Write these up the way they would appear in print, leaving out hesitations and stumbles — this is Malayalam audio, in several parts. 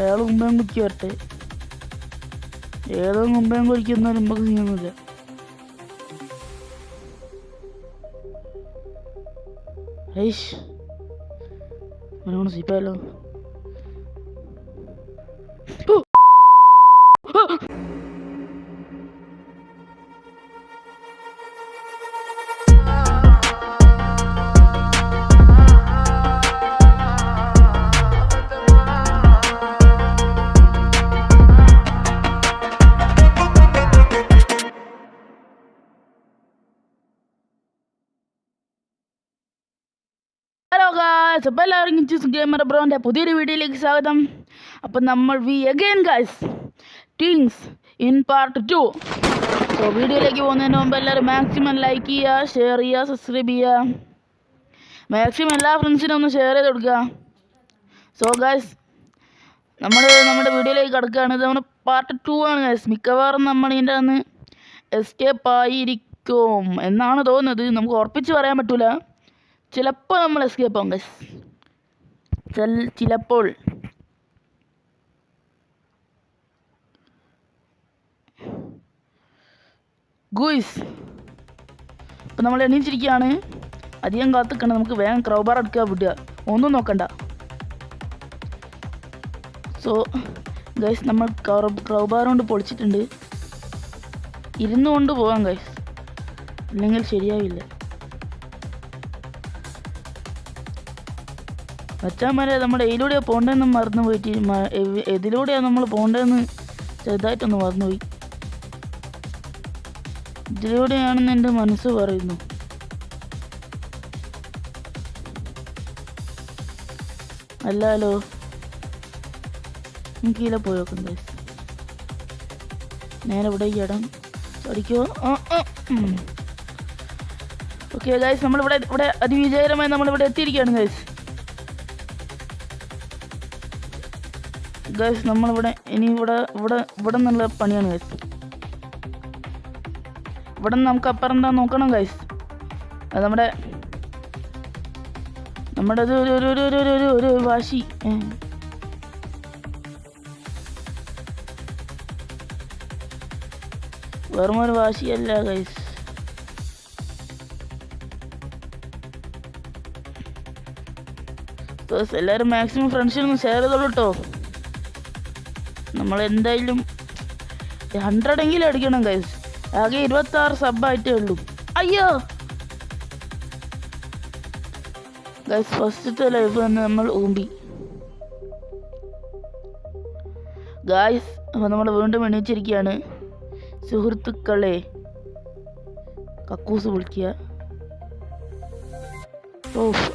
അയാൾ മുമ്പേം കുറ്റി വരട്ടെ. ഏതോ മുമ്പേം കുറിക്കുന്നാലും നമുക്ക് ചെയ്യുന്നില്ല. ഐഷ് മനോണ് സീപ്പായല്ലോ. ഹലോ ഗായ്സ്, അപ്പോൾ എല്ലാവർക്കും ചൂസ് ഗെയിമർ ബ്രോൻ്റെ പുതിയൊരു വീഡിയോയിലേക്ക് സ്വാഗതം. അപ്പം നമ്മൾ again guys teams in part 2. So വീഡിയോയിലേക്ക് പോകുന്നതിന് മുമ്പ് എല്ലാവരും മാക്സിമം ലൈക്ക് ചെയ്യുക, ഷെയർ ചെയ്യുക, സബ്സ്ക്രൈബ് ചെയ്യുക. മാക്സിമം എല്ലാ ഫ്രണ്ട്സിനും ഒന്ന് ഷെയർ ചെയ്ത് കൊടുക്കുക. സോ ഗായ്സ് നമ്മുടെ വീഡിയോയിലേക്ക് കിടക്കുകയാണ്. ഇത് നമ്മുടെ പാർട്ട് 2 ആണ് ഗായ്സ്. മിക്കവാറും നമ്മൾ ഇതിൻ്റെ അന്ന് എസ്കേപ്പ് ആയിരിക്കും എന്നാണ് തോന്നുന്നത്. നമുക്ക് ഉറപ്പിച്ച് പറയാൻ പറ്റില്ല. ചിലപ്പോൾ നമ്മൾ എസ്കേപ്പ് ആവും ഗൈസ്, ചിലപ്പോൾ. ഗൂയ്സ് ഇപ്പം നമ്മൾ എണീച്ചിരിക്കുകയാണ്. അധികം കാത്തിക്കണം. നമുക്ക് വേഗം ക്രൗബാർ എടുക്കുക, വിടുക, ഒന്നും നോക്കണ്ട. സോ ഗൈസ് നമ്മൾ ക്രൗബാർ കൊണ്ട് പൊളിച്ചിട്ടുണ്ട്. ഇരുന്നു കൊണ്ട് പോകാം ഗൈസ്, ഇല്ലെങ്കിൽ ശരിയാവില്ല. അച്ഛന്മാരെ നമ്മുടെ ഇതിലൂടെയാണ് പോകേണ്ടതെന്ന് മറന്നു പോയിട്ട്, ഇതിലൂടെയാണ് നമ്മൾ പോകേണ്ടതെന്ന് ചെറുതായിട്ടൊന്ന് മറന്നുപോയി. ഇതിലൂടെയാണെന്ന് എൻ്റെ മനസ്സ് പറയുന്നു. അല്ലല്ലോ, എനിക്ക് ഇതിലെ പോയി നോക്കാം ഗൈസ്. നേരെ ഇവിടെ ഇടം അടിക്കോ. ഓക്കെ ഗൈസ്, നമ്മളിവിടെ അതിവിജയകരമായി നമ്മളിവിടെ എത്തിയിരിക്കുകയാണ് ഗൈസ്. ഗൈസ് നമ്മളിവിടെ ഇനി ഇവിടെ നിന്നുള്ള പണിയാണ് ഗൈസ്. ഇവിടെ നിന്ന് നമുക്ക് അപ്പുറം എന്താ നോക്കണം ഗൈസ്. അത് നമ്മുടെ ഒരു വാശി. വെറും ഒരു വാശിയല്ല ഗൈസ്. എല്ലാവരും മാക്സിമം ഫ്രണ്ട്സിനൊന്ന് ഷെയർ ചെയ്തോളൂ കേട്ടോ. നമ്മൾ എന്തായാലും 100 എങ്കിലും അടിക്കണം ഗൈസ്. ആകെ 26 സബ്ബായിട്ടേ ഉള്ളൂ. അയ്യോ ഗൈസ്, ഫസ്റ്റത്തെ ലൈഫ് തന്നെ നമ്മൾ ഊമ്പി ഗൈസ്. അപ്പോൾ നമ്മൾ വീണ്ടും എണീച്ചിരിക്കുകയാണ് സുഹൃത്തുക്കളെ. കക്കൂസ് വിളിക്കുക.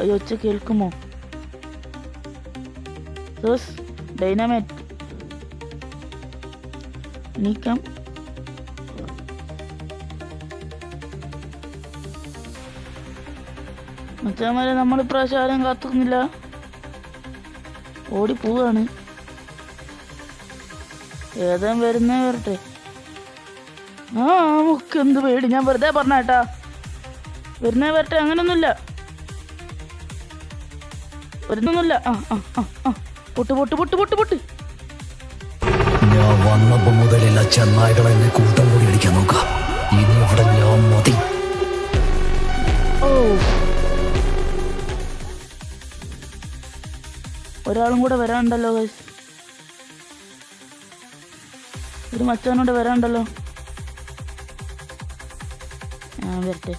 അയ്യോ ഒച്ച കേൾക്കുമോ? ഡൈനാമൈറ്റ് നീക്കാം. മച്ചാമാരെ നമ്മൾ ഇപ്രാവശ്യം ആരും കാത്തുന്നില്ല, ഓടിപ്പോവാണ്. ഏതാ വരുന്നേ വരട്ടെ. നമുക്ക് എന്ത് പേടി, ഞാൻ വെറുതെ പറഞ്ഞേട്ടാ. വരുന്നേ വരട്ടെ, അങ്ങനൊന്നുമില്ല, വരുന്നൊന്നുമില്ല. പൊട്ട് പൊട്ട് പൊട്ട് പൊട്ട് പൊട്ട്. ഞാൻ വന്നപ്പോ മുതലില്ല ചെന്നായികളെ എന്നെ കൂട്ടം കൂടി അടിക്കാൻ നോക്കാം. ഇനി അവിടെ ഞാൻ മതി. ഒരാളും കൂടെ വരാനുണ്ടല്ലോ ഗൈസ്. ഒരു മച്ചാനോട് വരാനുണ്ടല്ലോ. വരട്ടെ.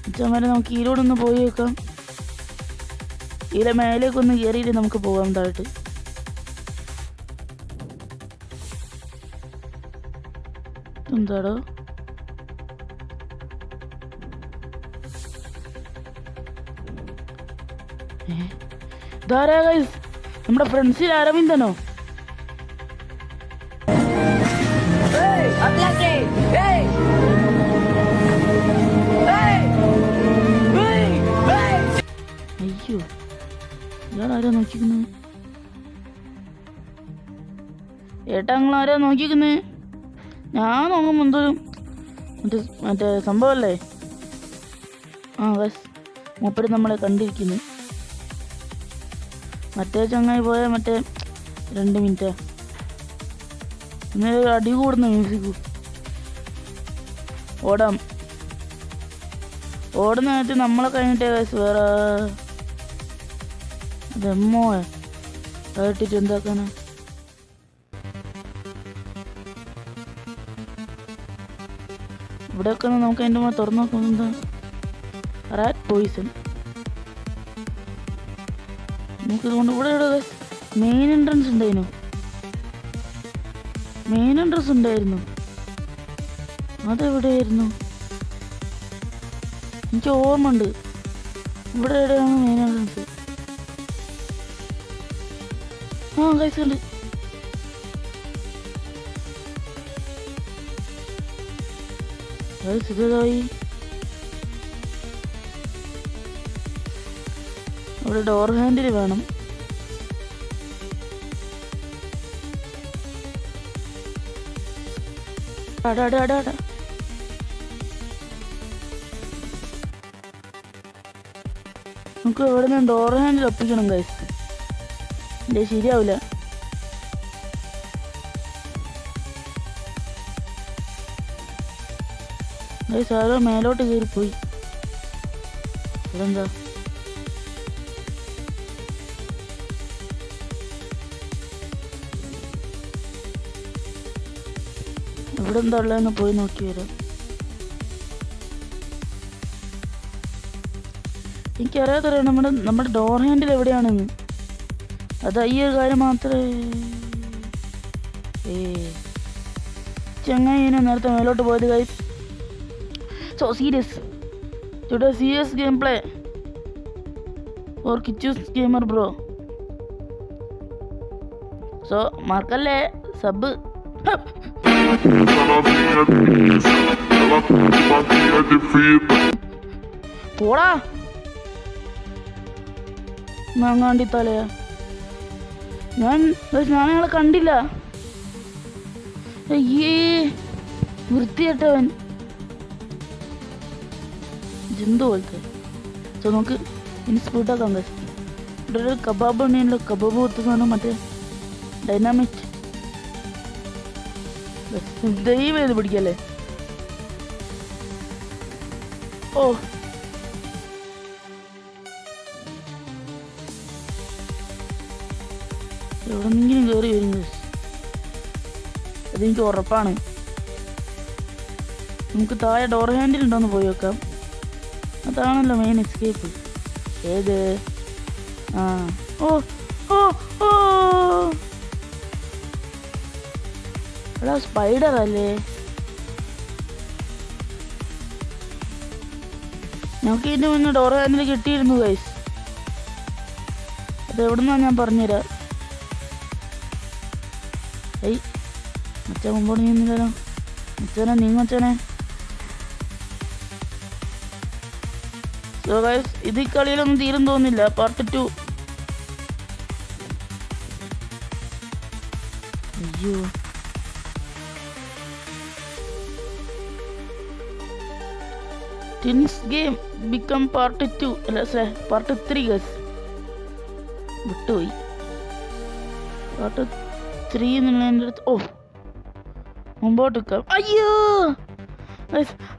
മച്ചാന്മാരെ നമുക്ക് ഈരോടെ ഒന്ന് പോയി വെക്കാം. ഇതിലെ മേലേക്കൊന്ന് കയറിയിട്ട് നമുക്ക് പോകാം താഴോട്ട്. എന്താടോ ഇതാരാ ഗൈസ്? നമ്മുടെ ഫ്രണ്ട്സിൽ അരവിന്ദനോ? അയ്യോ ഇയാളാരാ നോക്കിക്കുന്നത്? ഏട്ടാ നിങ്ങളാരാ നോക്കിക്കുന്നത്? ഞാൻ നോക്കുമ്പോൾ എന്തോരും മറ്റേ സംഭവമല്ലേ? ബസ് മൂപ്പര് നമ്മളെ കണ്ടിരിക്കുന്നു. മറ്റേ ചങ്ങായി പോയ മറ്റേ 2 മിനിറ്റാ. ഇങ്ങനെ അടി കൂടുന്ന മ്യൂസിക്. ഓടാം. ഓടുന്ന നേരത്തെ നമ്മളെ കഴിഞ്ഞിട്ടേ ഗൈസ് വേറെ ദമ്മോ കേട്ടിട്ട് എന്താക്കാനാ. ഇവിടെയൊക്കെ നമുക്ക് അതിൻ്റെ മുകളിൽ തുറന്നു നോക്കുന്നത് എന്താ? Rat poison. നമുക്കിതുകൊണ്ട് ഇവിടെ മെയിൻ എൻട്രൻസ് ഉണ്ടായിരുന്നു. മെയിൻ എൻട്രൻസ് ഉണ്ടായിരുന്നു. അതെവിടെയായിരുന്നു? എനിക്ക് ഓർമ്മ ഉണ്ട്. ഇവിടെ എവിടെയാണ് മെയിൻ എൻട്രൻസ്? ആ ഗൈസ് ഉണ്ട്. ഇതായി അവിടെ ഡോർ ഹാൻഡിൽ വേണം. അടാ നമുക്ക് ഇവിടെ നിന്ന് ഡോർ ഹാൻഡിൽ ഒപ്പിക്കണം ഗൈസ്. എൻ്റെ ശരിയാവില്ല. ഗൈസ് ആരോ മേലോട്ട് കയറിപ്പോയി. ഇതെന്താ? ഇവിടെ എന്താ ഉള്ളതെന്ന് പോയി നോക്കി വരാം. എനിക്കറിയാത്തറിയാം നമ്മുടെ ഡോർ ഹാൻഡിൽ എവിടെയാണെന്ന്. അത് ഈ ഒരു കാര്യം മാത്രമേ ചങ്ങായി നേരത്തെ മേലോട്ട് പോയത് guys. So serious today serious game play or Kichus gamer bro. So മറക്കല്ലേ സബ്. പോടാ മാങ്ങാണ്ടി തലയാ. ഞാനയാളെ കണ്ടില്ല. അയ്യേ വൃത്തിയായിട്ടവൻ ജന്തു പോലത്തെ. സോ നമുക്ക് ഇനി സ്പീഡാക്കാം ഗൈസ്. ഇവിടെ ഒരു കബാബ് ഉണ്ടല്ലോ. കബാബ് കൊടുത്തതാണ് മറ്റേ ഡൈനാമിറ്റ്. ദൈവം ഇത് പിടിക്കല്ലേ. ഓ എവിടെന്നെങ്കിലും കയറി വരും ഗൈസ്. അതെനിക്ക് ഉറപ്പാണ്. നമുക്ക് താഴെ ഡോർ ഹാൻഡിൽ ഉണ്ടോന്ന് പോയി വെക്കാം. അതാണല്ലോ മെയിൻ എസ്കേപ്പ്. ഏത്? ആ ഓ ഓ ഓ എടാ സ്പൈഡർ അല്ലേ? ഞങ്ങൾക്ക് ഇതിൻ്റെ മുന്നേ ഡോർ ഹാൻഡിൽ കിട്ടിയിരുന്നു ഗൈസ്. അത് എവിടുന്നാ ഞാൻ പറഞ്ഞുതരാം. ഏയ് മച്ചാൻ മുമ്പോട്ട് നീങ്ങുന്നില്ലല്ലോ. മച്ചാനെ നീങ്ങച്ചനെ. സോ ഗൈസ് ഇത് ഈ കളിയിലൊന്നും തീരും തോന്നുന്നില്ല. പാർട്ട് 2. അയ്യോ ടിൻസ് ഗെയിം ബിക്കം പാർട്ട് 2 അല്ല പാർട്ട് 3 ഗൈസ്. വിട്ടുപോയി. പാർട്ട് 3 എന്നുള്ളതിൻ്റെ അടുത്ത് ഓ മുമ്പോട്ട് വെക്കാം. അയ്യോ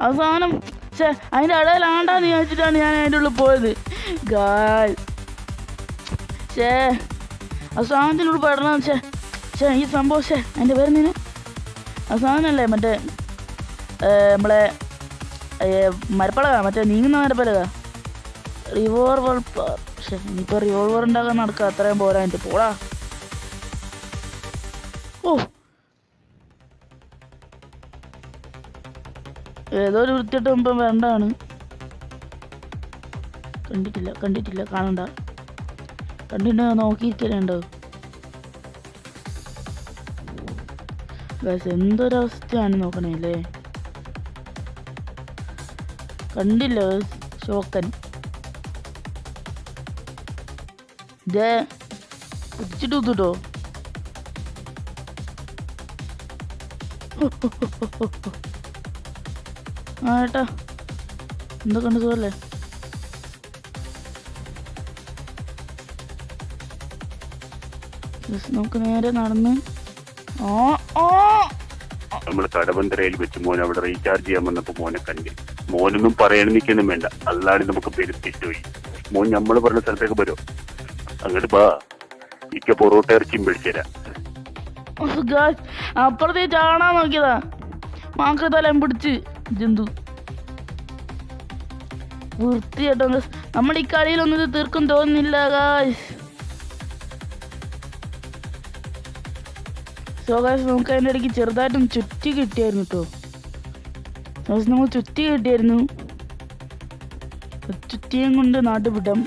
അവസാനം അതിൻ്റെ ഇടയിലാണ്ടാന്ന് ചോദിച്ചിട്ടാണ് ഞാൻ അതിൻ്റെ ഉള്ളിൽ പോയത്. അവസാനത്തിനോട് പെടണം. ഈ സംഭവം അതിൻ്റെ പേര് നീന് അവസാനല്ലേ മറ്റേ നമ്മളെ മരപ്പലക, മറ്റേ നീങ്ങുന്ന മരപ്പലക, റിവോൾവർ. ഇനിയിപ്പോൾ റിവോൾവർ ഉണ്ടാക്കാൻ നടക്കുക. അത്രയും പോരാ. എൻ്റെ പോടാ. ഓ ഏതോ ഒരു വൃത്തിയിട്ട് മുമ്പ് വേണ്ടാണ്. കണ്ടിട്ടില്ല കാണണ്ട. കണ്ടിട്ട് നോക്കിയിരിക്കലുണ്ടോ ഗൈസ്? എന്തൊരവസ്ഥയാണ് നോക്കണേ അല്ലേ. കണ്ടില്ല ഷോക്കൻ. ഇതേ പിടിച്ചിട്ട് കുത്തിട്ടോ. ആ ഏട്ടാ എന്തൊക്കെ ഉണ്ട് സുഖല്ലേ? നമുക്ക് നേരെ നടന്ന് നമ്മൾ കടവന്തരയിൽ വെച്ച് മോൻ അവിടെ റീചാർജ് ചെയ്യാൻ വന്നപ്പോ മോനെ കണ്ടി. മോനൊന്നും പറയണമെന്നിക്കൊന്നും വേണ്ട, അല്ലാണ്ട് നമുക്ക് പെരുത്തിട്ടുപോയി. മോൻ നമ്മൾ പറഞ്ഞ സ്ഥലത്തേക്ക് വരും. അങ്ങോട്ട് ബാ, ഇക്ക പൊറോട്ട ഇറച്ചിയും പിടിച്ചുതരാം. അപ്പുറത്തേ ചാടാൻ നോക്കിയതാ, മാക്കത്തലം പിടിച്ച് ജന്തു വൃത്തിയാട്ടോ. നമ്മൾ ഈ കളിയിലൊന്നും ഇത് തീർക്കും തോന്നുന്നില്ല ഗായ്സ്. സോ ഗായ്സ്, നമുക്ക് അതിൻ്റെ ഇടയ്ക്ക് ചെറുതായിട്ടും ചുറ്റി കിട്ടിയായിരുന്നു കേട്ടോ. നമ്മൾ ചുറ്റി കിട്ടിയായിരുന്നു. ചുറ്റിയും കൊണ്ട് നാട്ടുപിടം.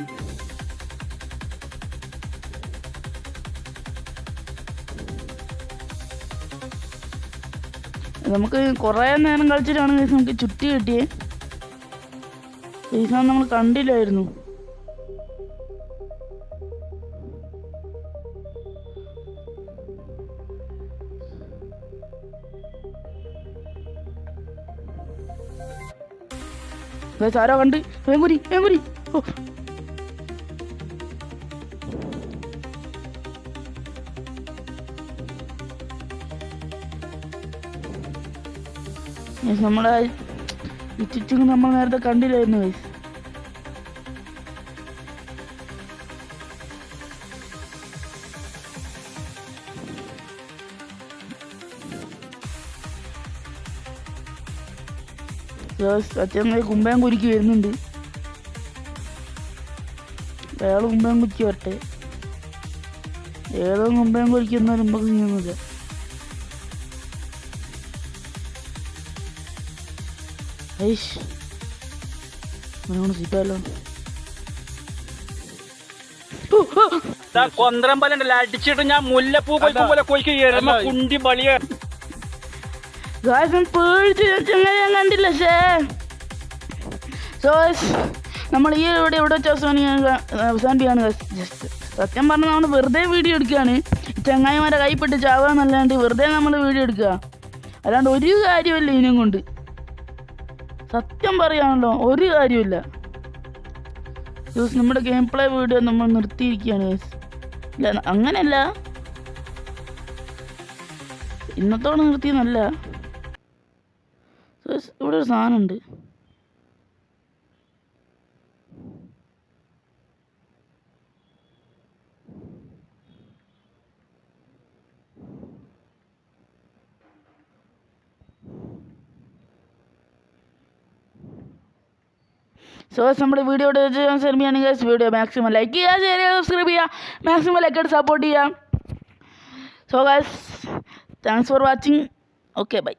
നമുക്ക് കുറേ നേരം കളിച്ചിട്ടാണ് ഗൈസ് നമുക്ക് ചുറ്റി കിട്ടിയേ. ഗൈസ് നമ്മൾ കണ്ടില്ലായിരുന്നു. ഗൈസ് ആരോ കണ്ട്, വേങ്കുരി വേങ്കുരി. ഓ നമ്മളെ ഈ ചുറ്റും നമ്മൾ നേരത്തെ കണ്ടില്ലായിരുന്നു ഗൈസ്. സത്യം കുമ്പയം കുരുക്കി വരുന്നുണ്ട്. അയാൾ കുമ്പയം കുറ്റി വരട്ടെ. ഏതോ കുമ്പയം കുരിക്കുന്ന നമുക്ക് ചെയ്യുന്നില്ല. സീറ്റല്ലോ കൊന്ത്രമ്പലുണ്ടല്ലോ അടിച്ചിട്ട് ഞാൻ മുല്ലപ്പൂ കൊയ്ക്കും പോലെ കൊയ്ക്ക് കുണ്ടി ബളിയ പേടിച്ച് ഞാൻ കണ്ടില്ല. നമ്മൾ ഈ ഇവിടെ വെച്ച് അവസാനിപ്പിക്കുകയാണ്. ജസ്റ്റ് സത്യം പറഞ്ഞാൽ നമ്മൾ വെറുതെ വീഡിയോ എടുക്കുകയാണ്. ചങ്ങായിമാരെ കൈപ്പെട്ട് ചാവാന്നല്ലാണ്ട് വെറുതെ നമ്മൾ വീഡിയോ എടുക്കുക, അല്ലാണ്ട് ഒരു കാര്യമില്ല ഇതിനും കൊണ്ട്. സത്യം പറയാണല്ലോ, ഒരു കാര്യമില്ല. നമ്മുടെ ഗെയിം പ്ലേ വീഡിയോ നമ്മൾ നിർത്തിയിരിക്കുകയാണ്. ഇല്ല അങ്ങനെയല്ല, ഇന്നത്തോടെ നിർത്തിയെന്നല്ല. ഇവിടെ ഒരു സാധനമുണ്ട്. നമ്മുടെ വീഡിയോയുടെ സെർമിയാണെങ്കിൽ വീഡിയോ മാക്സിമം ലൈക്ക് ചെയ്യുക, ഷെയർ ചെയ്യുക, സബ്സ്ക്രൈബ് ചെയ്യുക, മാക്സിമം ലൈക്കായിട്ട് സപ്പോർട്ട് ചെയ്യുക. So guys, thanks for watching. Okay bye.